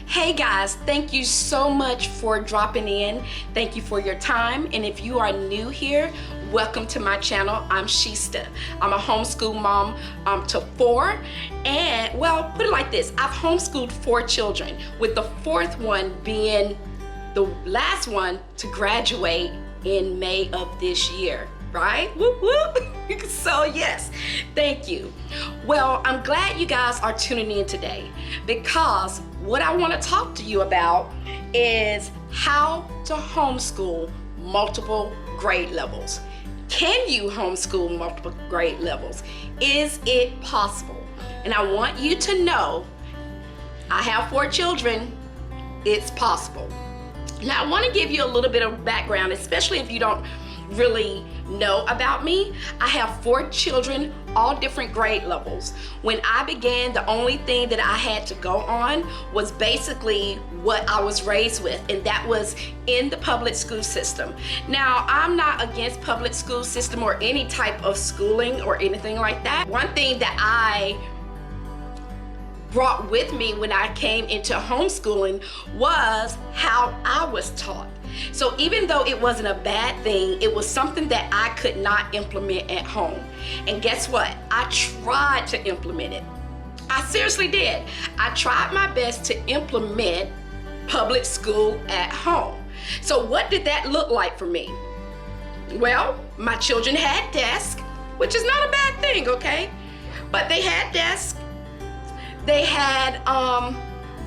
Hey guys, thank you so much for dropping in. Thank you for your time. And if you are new here, welcome to my channel. I'm Shista. I'm a homeschool mom to 4. And well, put it like this. I've homeschooled 4 children, with the 4th one being the last one to graduate in May of this year. Right? Whoop, whoop. So yes, thank you. Well, I'm glad you guys are tuning in today, because what I want to talk to you about is how to homeschool multiple grade levels. Can you homeschool multiple grade levels? Is it possible? And I want you to know, I have 4 children, it's possible. Now I want to give you a little bit of background, especially if you don't really know about me. I have 4 children, all different grade levels. When I began, the only thing that I had to go on was basically what I was raised with, and that was in the public school system. Now, I'm not against public school system or any type of schooling or anything like that. One thing that I brought with me when I came into homeschooling was how I was taught. So even though it wasn't a bad thing, it was something that I could not implement at home. And guess what? I tried to implement it. I seriously did. I tried my best to implement public school at home. So what did that look like for me? Well, my children had desks, which is not a bad thing, okay? But they had desks. They had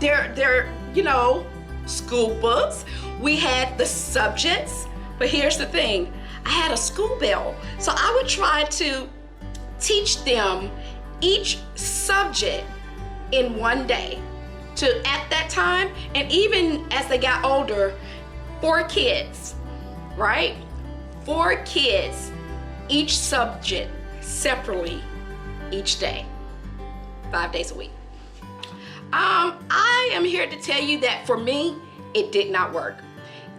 their school books. We had the subjects, but here's the thing, I had a school bell. So I would try to teach them each subject in one day. At that time, and even as they got older, 4 kids, right? 4 kids, each subject separately each day, 5 days a week. I am here to tell you that for me, it did not work.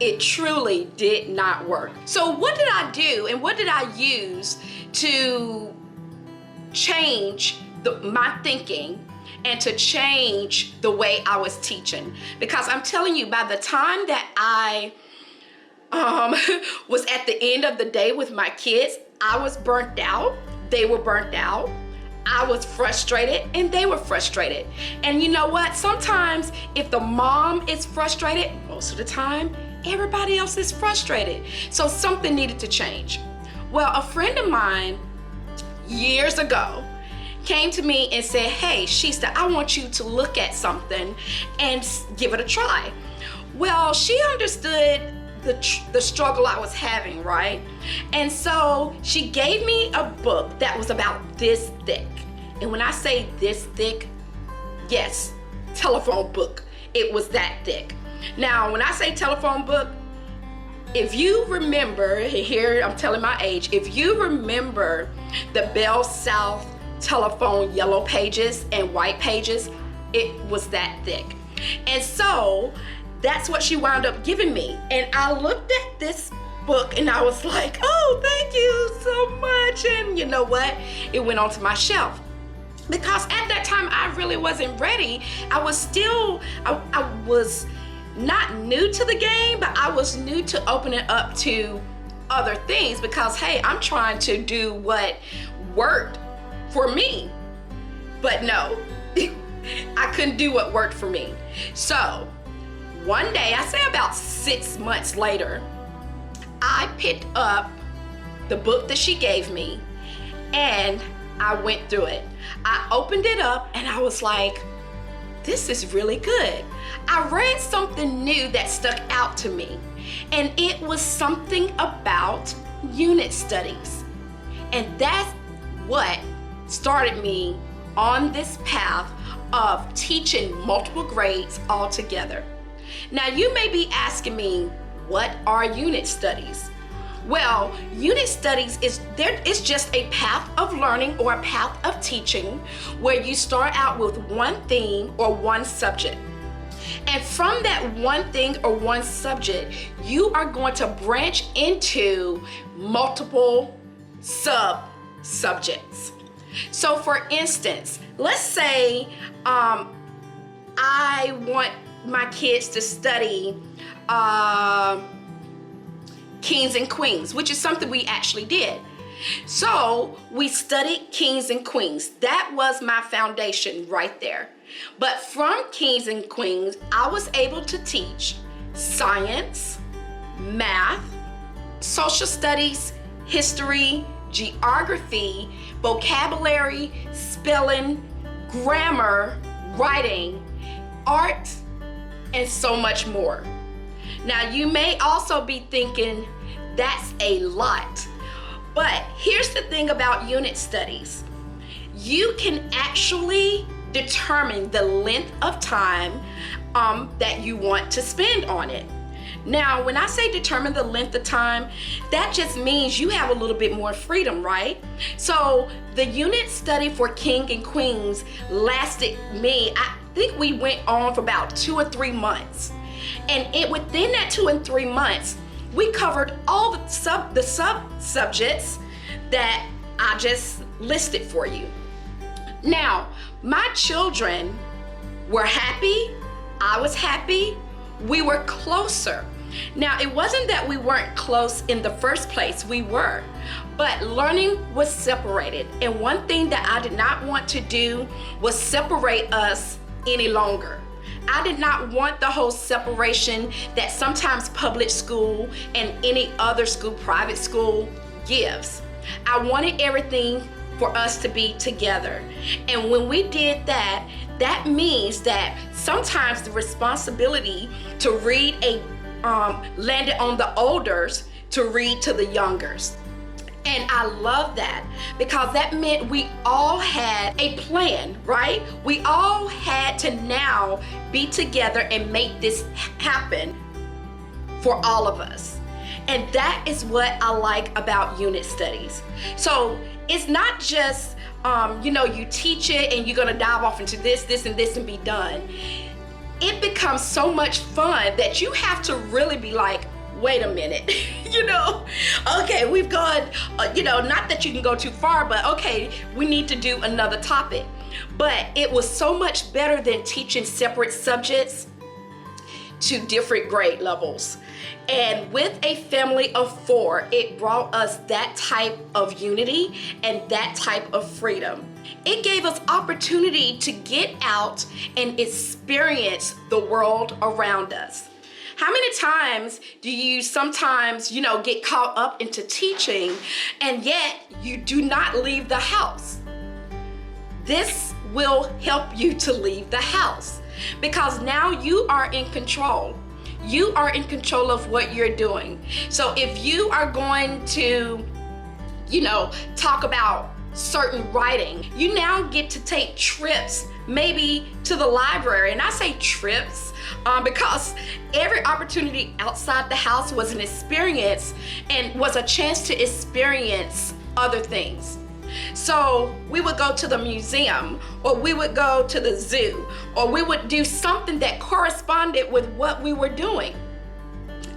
It truly did not work. So what did I do and what did I use to change my thinking and to change the way I was teaching? Because I'm telling you, by the time that I was at the end of the day with my kids, I was burnt out. They were burnt out. I was frustrated and they were frustrated. And you know what? Sometimes if the mom is frustrated, most of the time, everybody else is frustrated. So something needed to change. Well, a friend of mine years ago came to me and said, hey, Shista, I want you to look at something and give it a try. Well, she understood the struggle I was having, right? And so she gave me a book that was about this thick. And when I say this thick, yes, telephone book. It was that thick. Now, when I say telephone book, if you remember, here I'm telling my age, if you remember the Bell South telephone yellow pages and white pages, it was that thick. And so that's what she wound up giving me. And I looked at this book and I was like, oh, thank you so much. And you know what? It went onto my shelf. Because at that time, I really wasn't ready. I was still, I was not new to the game, but I was new to opening up to other things because, hey, I'm trying to do what worked for me. But no, I couldn't do what worked for me. So one day, I say about 6 months later, I picked up the book that she gave me and I went through it. I opened it up and I was like, this is really good. I read something new that stuck out to me, and it was something about unit studies. And that's what started me on this path of teaching multiple grades all together. Now you may be asking me, what are unit studies? Well, unit studies is just a path of learning or a path of teaching where you start out with one theme or one subject. And from that one thing or one subject, you are going to branch into multiple sub-subjects. So for instance, let's say I want my kids to study Kings and Queens, which is something we actually did. So we studied Kings and Queens. That was my foundation right there. But from Kings and Queens, I was able to teach science, math, social studies, history, geography, vocabulary, spelling, grammar, writing, art, and so much more. Now, you may also be thinking, that's a lot. But here's the thing about unit studies. You can actually determine the length of time that you want to spend on it. Now, when I say determine the length of time, that just means you have a little bit more freedom, right? So the unit study for King and Queens lasted me, I think we went on for about 2 or 3 months. And within that 2 and 3 months, we covered all the sub-subjects that I just listed for you. Now, my children were happy, I was happy, we were closer. Now, it wasn't that we weren't close in the first place, we were, but learning was separated. And one thing that I did not want to do was separate us any longer. I did not want the whole separation that sometimes public school and any other school, private school, gives. I wanted everything for us to be together. And when we did that, that means that sometimes the responsibility to read landed on the olders to read to the youngers. And I love that because that meant we all had a plan, right? We all had to now be together and make this happen for all of us. And that is what I like about unit studies. So it's not just, you teach it and you're gonna dive off into this, and this and be done. It becomes so much fun that you have to really be like, wait a minute, okay, we've gone, not that you can go too far, but okay, we need to do another topic. But it was so much better than teaching separate subjects to different grade levels. And with a family of 4, it brought us that type of unity and that type of freedom. It gave us opportunity to get out and experience the world around us. How many times do you sometimes, get caught up into teaching and yet you do not leave the house? This will help you to leave the house because now you are in control. You are in control of what you're doing. So if you are going to, talk about certain writing, you now get to take trips maybe to the library. And I say trips because every opportunity outside the house was an experience and was a chance to experience other things. So we would go to the museum, or we would go to the zoo, or we would do something that corresponded with what we were doing.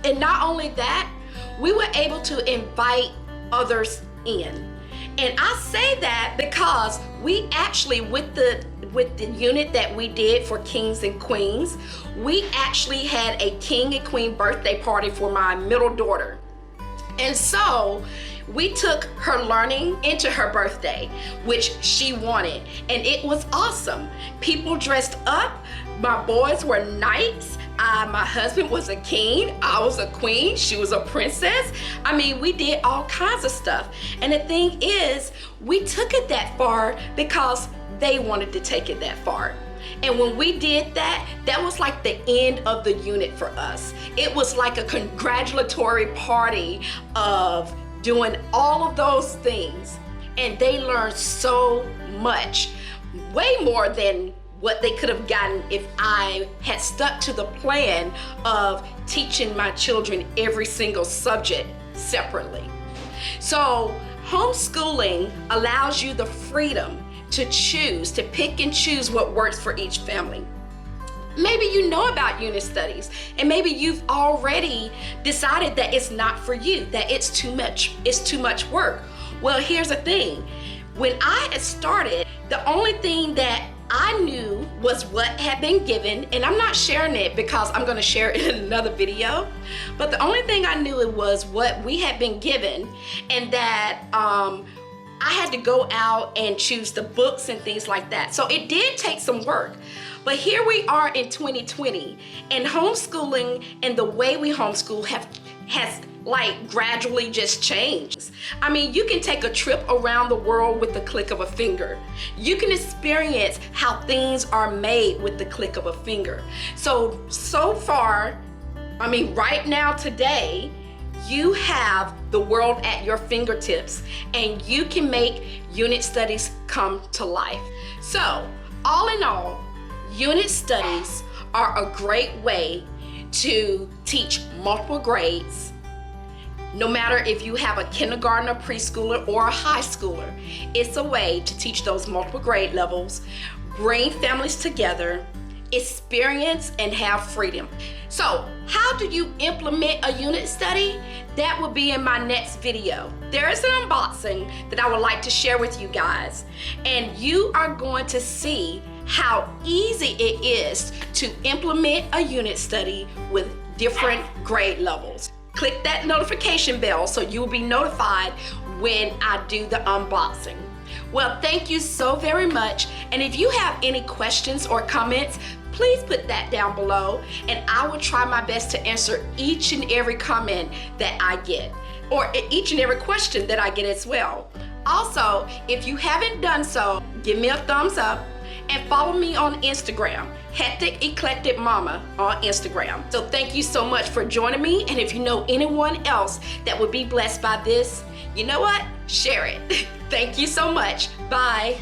And not only that, we were able to invite others in. And I say that because we actually, with the unit that we did for Kings and Queens, we actually had a King and Queen birthday party for my middle daughter. And so we took her learning into her birthday, which she wanted, and it was awesome. People dressed up, my boys were knights, my husband was a king, I was a queen, she was a princess. I mean, we did all kinds of stuff. And the thing is, we took it that far because they wanted to take it that far. And when we did that, that was like the end of the unit for us. It was like a congratulatory party of doing all of those things. And they learned so much, way more than what they could have gotten if I had stuck to the plan of teaching my children every single subject separately. So homeschooling allows you the freedom to choose, to pick and choose what works for each family. Maybe you know about unit studies, and maybe you've already decided that it's not for you, that it's too much work. Well, here's the thing. When I had started, the only thing that I knew was what had been given, and I'm not sharing it because I'm going to share it in another video, but the only thing I knew it was what we had been given, and that I had to go out and choose the books and things like that. So it did take some work. But here we are in 2020, and homeschooling and the way we homeschool has like gradually just changed. I mean, you can take a trip around the world with the click of a finger. You can experience how things are made with the click of a finger. So far, I mean, right now, today, you have the world at your fingertips, and you can make unit studies come to life. So, all in all, unit studies are a great way to teach multiple grades. No matter if you have a kindergartner, preschooler, or a high schooler, it's a way to teach those multiple grade levels, bring families together, experience, and have freedom. So, how do you implement a unit study? That will be in my next video. There is an unboxing that I would like to share with you guys, and you are going to see how easy it is to implement a unit study with different grade levels. Click that notification bell so you will be notified when I do the unboxing. Well, thank you so very much. And if you have any questions or comments, please put that down below, and I will try my best to answer each and every comment that I get, or each and every question that I get as well. Also, if you haven't done so, give me a thumbs up and follow me on Instagram, Hectic Eclectic Mama on Instagram. So thank you so much for joining me, and if you know anyone else that would be blessed by this, you know what? Share it. Thank you so much. Bye.